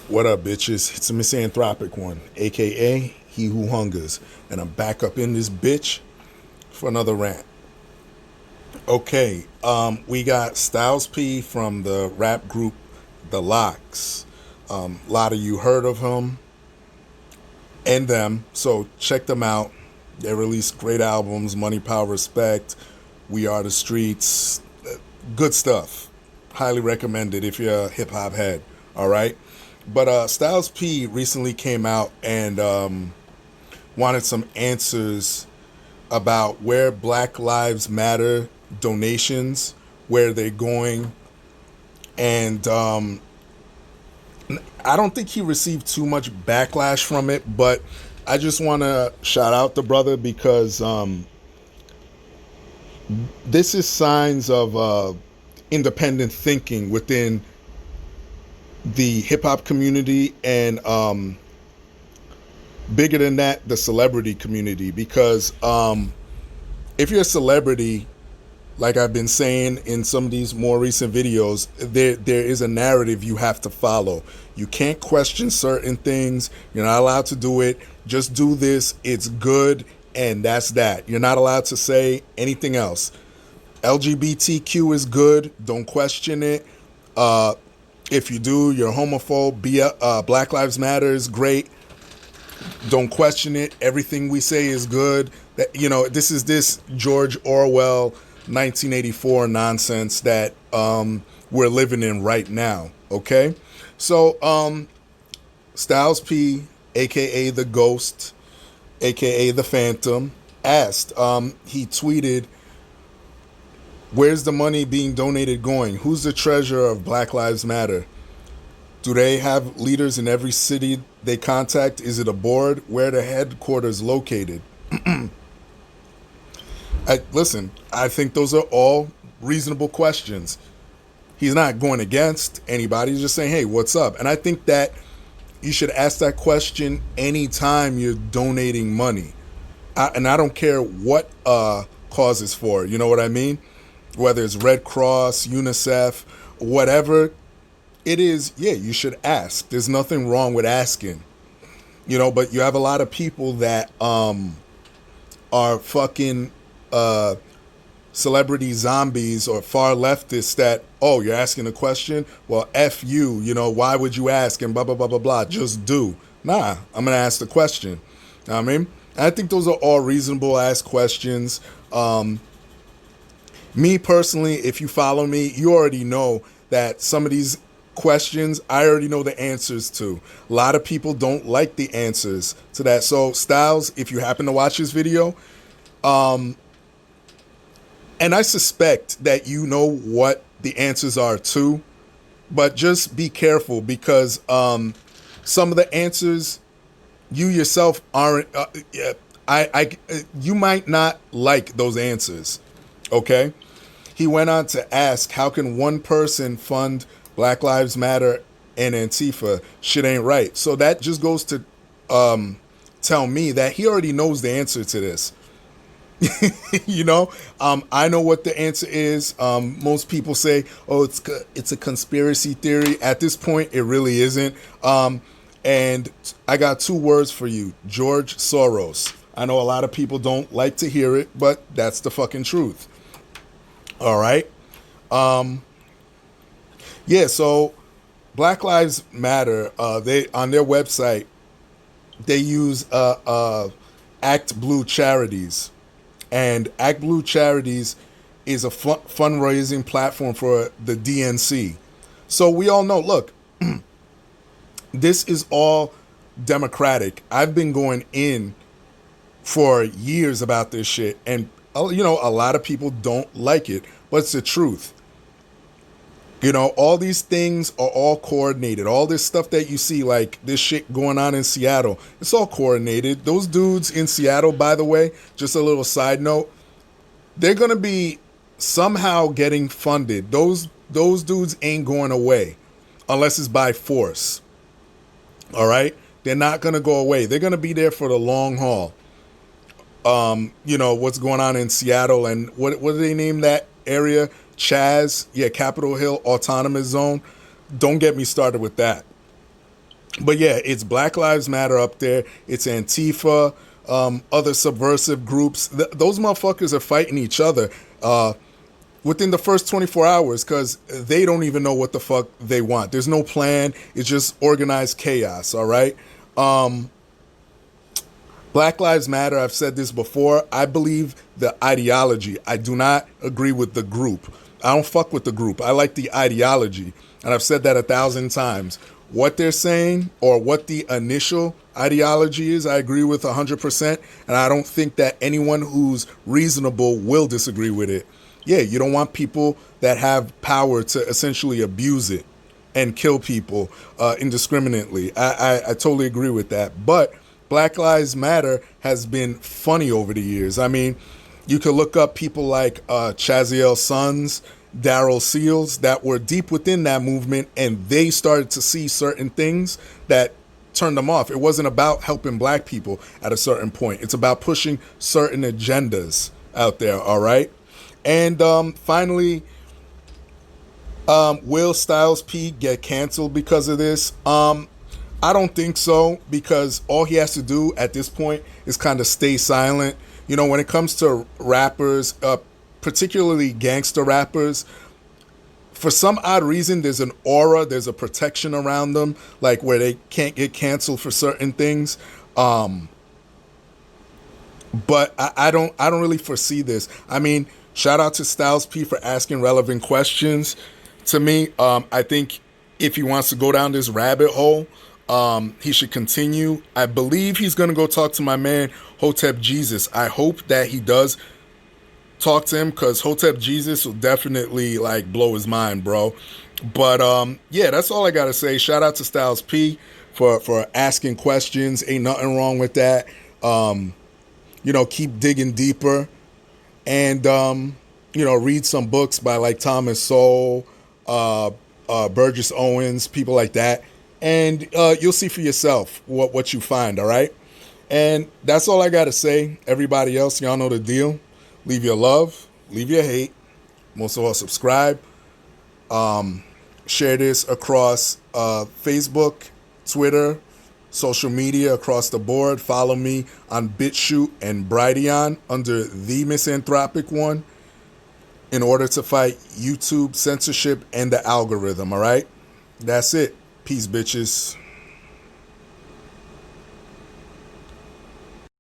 What up, bitches? It's a misanthropic one, aka He Who Hungers, and I'm back up in this bitch for another rant. Okay, we got Styles P from the rap group The Locks. A lot of you heard of him and them, so check them out. They release great albums: Money, Power, Respect, We Are the Streets. Good stuff. Highly recommended if you're a hip hop head. All right. But Styles P recently came out and wanted some answers about where Black Lives Matter donations, where they're going. And I don't think he received too much backlash from it, but I just want to shout out the brother because this is signs of independent thinking within the hip hop community and bigger than that, the celebrity community. Because if you're a celebrity, like I've been saying in some of these more recent videos, there is a narrative you have to follow. You can't question certain things. You're not allowed to do it. Just do this. It's good, and that's that. You're not allowed to say anything else. LGBTQ is good. Don't question it. If you do, you're homophobe. Black Lives Matter is great. Don't question it. Everything we say is good. This is this George Orwell 1984 nonsense that we're living in right now. Okay, so Styles P, aka the Ghost, aka the Phantom, asked. He tweeted, "Where's the money being donated going? Who's the treasurer of Black Lives Matter? Do they have leaders in every city they contact? Is it a board? Where are the headquarters located?" Listen, I think those are all reasonable questions. He's not going against anybody. He's just saying, hey, what's up? And I think that you should ask that question anytime you're donating money. And I don't care what cause it's for. You know what I mean? Whether it's Red Cross, UNICEF, whatever it is, yeah, you should ask. There's nothing wrong with asking. But you have a lot of people that are fucking celebrity zombies or far leftists that, oh, you're asking a question? Well, F you, why would you ask? And blah, blah, blah, blah, blah. Just do. Nah, I'm going to ask the question. You know what I mean? And I think those are all reasonable ask questions. Me personally, if you follow me, you already know that some of these questions, I already know the answers to. A lot of people don't like the answers to that. So Styles, if you happen to watch this video, and I suspect that you know what the answers are too, but just be careful because some of the answers you yourself aren't. You might not like those answers. Okay. He went on to ask, how can one person fund Black Lives Matter and Antifa? Shit ain't right. So that just goes to tell me that he already knows the answer to this. I know what the answer is. Most people say, oh, it's a conspiracy theory. At this point, it really isn't. And I got two words for you: George Soros. I know a lot of people don't like to hear it, but that's the fucking truth. All right. Yeah. So Black Lives Matter. They on their website they use Act Blue Charities. And Act Blue Charities is a fundraising platform for the DNC. So we all know, look, this is all democratic. I've been going in for years about this shit. And, a lot of people don't like it, but it's the truth. All these things are all coordinated. All this stuff that you see, like this shit going on in Seattle, it's all coordinated. Those dudes in Seattle, by the way, just a little side note, they're going to be somehow getting funded. Those dudes ain't going away unless it's by force. All right? They're not going to go away. They're going to be there for the long haul. What's going on in Seattle and what do they name that area? Capitol Hill Autonomous Zone. Don't get me started with that. But yeah, it's Black Lives Matter up there. It's Antifa, other subversive groups. Those motherfuckers are fighting each other within the first 24 hours because they don't even know what the fuck they want. There's no plan. It's just organized chaos, all right? Black Lives Matter, I've said this before. I believe the ideology. I do not agree with the group. I don't fuck with the group. I like the ideology. And I've said that 1,000 times. What they're saying or what the initial ideology is, I agree with 100%. And I don't think that anyone who's reasonable will disagree with it. Yeah, you don't want people that have power to essentially abuse it and kill people indiscriminately. I totally agree with that. But Black Lives Matter has been funny over the years. I mean, you could look up people like Chaziel Sons, Daryl Seals, that were deep within that movement, and they started to see certain things that turned them off. It wasn't about helping black people at a certain point. It's about pushing certain agendas out there, all right? And finally, will Styles P get canceled because of this? I don't think so, because all he has to do at this point is kind of stay silent. You know, when it comes to rappers, particularly gangster rappers, for some odd reason, there's an aura, there's a protection around them, like where they can't get canceled for certain things. But I don't really foresee this. I mean, shout out to Styles P for asking relevant questions to me. I think if he wants to go down this rabbit hole, he should continue. I believe he's going to go talk to my man, Hotep Jesus. I hope that he does talk to him, because Hotep Jesus will definitely like blow his mind, bro. But yeah, that's all I got to say. Shout out to Styles P for asking questions. Ain't nothing wrong with that. You know, keep digging deeper and, you know, read some books by like Thomas Sowell, Burgess Owens, people like that. And you'll see for yourself what you find, all right? And that's all I got to say. Everybody else, y'all know the deal. Leave your love. Leave your hate. Most of all, subscribe. Share this across Facebook, Twitter, social media across the board. Follow me on BitChute and Brighteon under The Misanthropic One in order to fight YouTube censorship and the algorithm, all right? That's it. Peace, bitches.